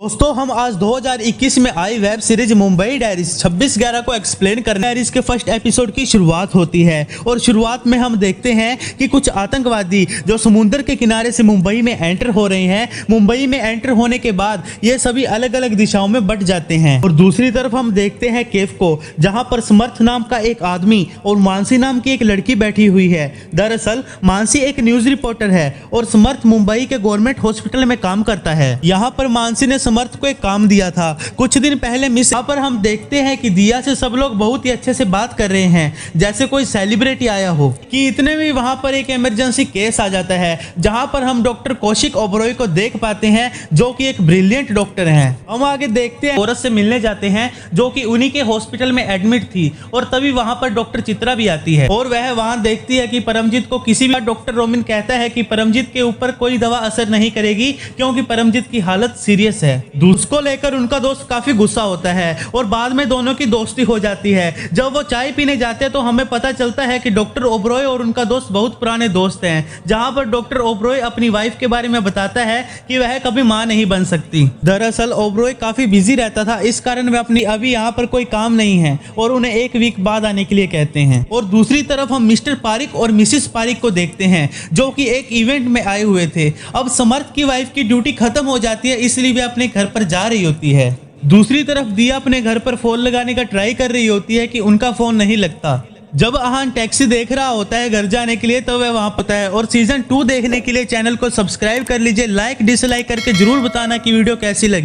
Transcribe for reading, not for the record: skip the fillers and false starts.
दोस्तों हम आज 2021 में आई वेब सीरीज मुंबई डायरीज 26/11 को एक्सप्लेन करने डायरीज के फर्स्ट एपिसोड की शुरुआत होती है और शुरुआत में हम देखते हैं कि कुछ आतंकवादी जो समुद्र के किनारे से मुंबई में एंटर हो रहे हैं। मुंबई में एंटर होने के बाद ये सभी अलग अलग दिशाओं में बट जाते हैं और दूसरी तरफ हम देखते हैं केफ को, जहां पर समर्थ नाम का एक आदमी और मानसी नाम की एक लड़की बैठी हुई है। दरअसल मानसी एक न्यूज रिपोर्टर है और समर्थ मुंबई के गवर्नमेंट हॉस्पिटल में काम करता है। यहाँ पर मानसी ने समर्थ को एक काम दिया था कुछ दिन पहले मिस। यहाँ पर हम देखते हैं कि दिया से सब लोग बहुत ही अच्छे से बात कर रहे हैं, जैसे कोई सेलिब्रिटी आया हो। कि इतने में वहां पर एक इमरजेंसी केस आ जाता है, जहां पर हम डॉक्टर कौशिक ओबरॉय को देख पाते हैं, जो कि एक ब्रिलियंट डॉक्टर हैं। हम आगे देखते हैं औरत से मिलने जाते हैं जो कि उन्हीं के हॉस्पिटल में एडमिट थी और तभी वहां पर डॉक्टर चित्रा भी आती है और वह वहां देखती है कि परमजीत को किसी भी डॉक्टर रोमिन कहता है कि परमजीत के ऊपर कोई दवा असर नहीं करेगी क्योंकि परमजीत की हालत सीरियस है। उसको लेकर उनका दोस्त काफी गुस्सा होता है और बाद में दोनों की दोस्ती हो जाती है। जब वो चाय पीने जाते हैं तो हमें पता चलता है कि डॉक्टर ओबरॉय और उनका दोस्त बहुत पुराने दोस्त हैं, जहां पर डॉक्टर ओबरॉय अपनी वाइफ के बारे में बताता है कि वह कभी मां नहीं बन सकती। दरअसल ओबरॉय काफी बिजी रहता था, इस कारण वह अपनी अभी यहाँ पर कोई काम नहीं है और उन्हें एक वीक बाद आने के लिए कहते हैं। और दूसरी तरफ हम मिस्टर पारिक और मिसिस पारिक को देखते हैं, जो कि एक इवेंट में आए हुए थे। अब समर्थ की वाइफ की ड्यूटी खत्म हो जाती है, इसलिए वे अपने घर पर जा रही होती है। दूसरी तरफ दिया अपने घर पर फोन लगाने का ट्राई कर रही होती है कि उनका फोन नहीं लगता। जब आहान टैक्सी देख रहा होता है घर जाने के लिए तो वह वहां होता है। और सीजन 2 देखने के लिए चैनल को सब्सक्राइब कर लीजिए। लाइक डिसलाइक करके जरूर बताना कि वीडियो कैसी लगी।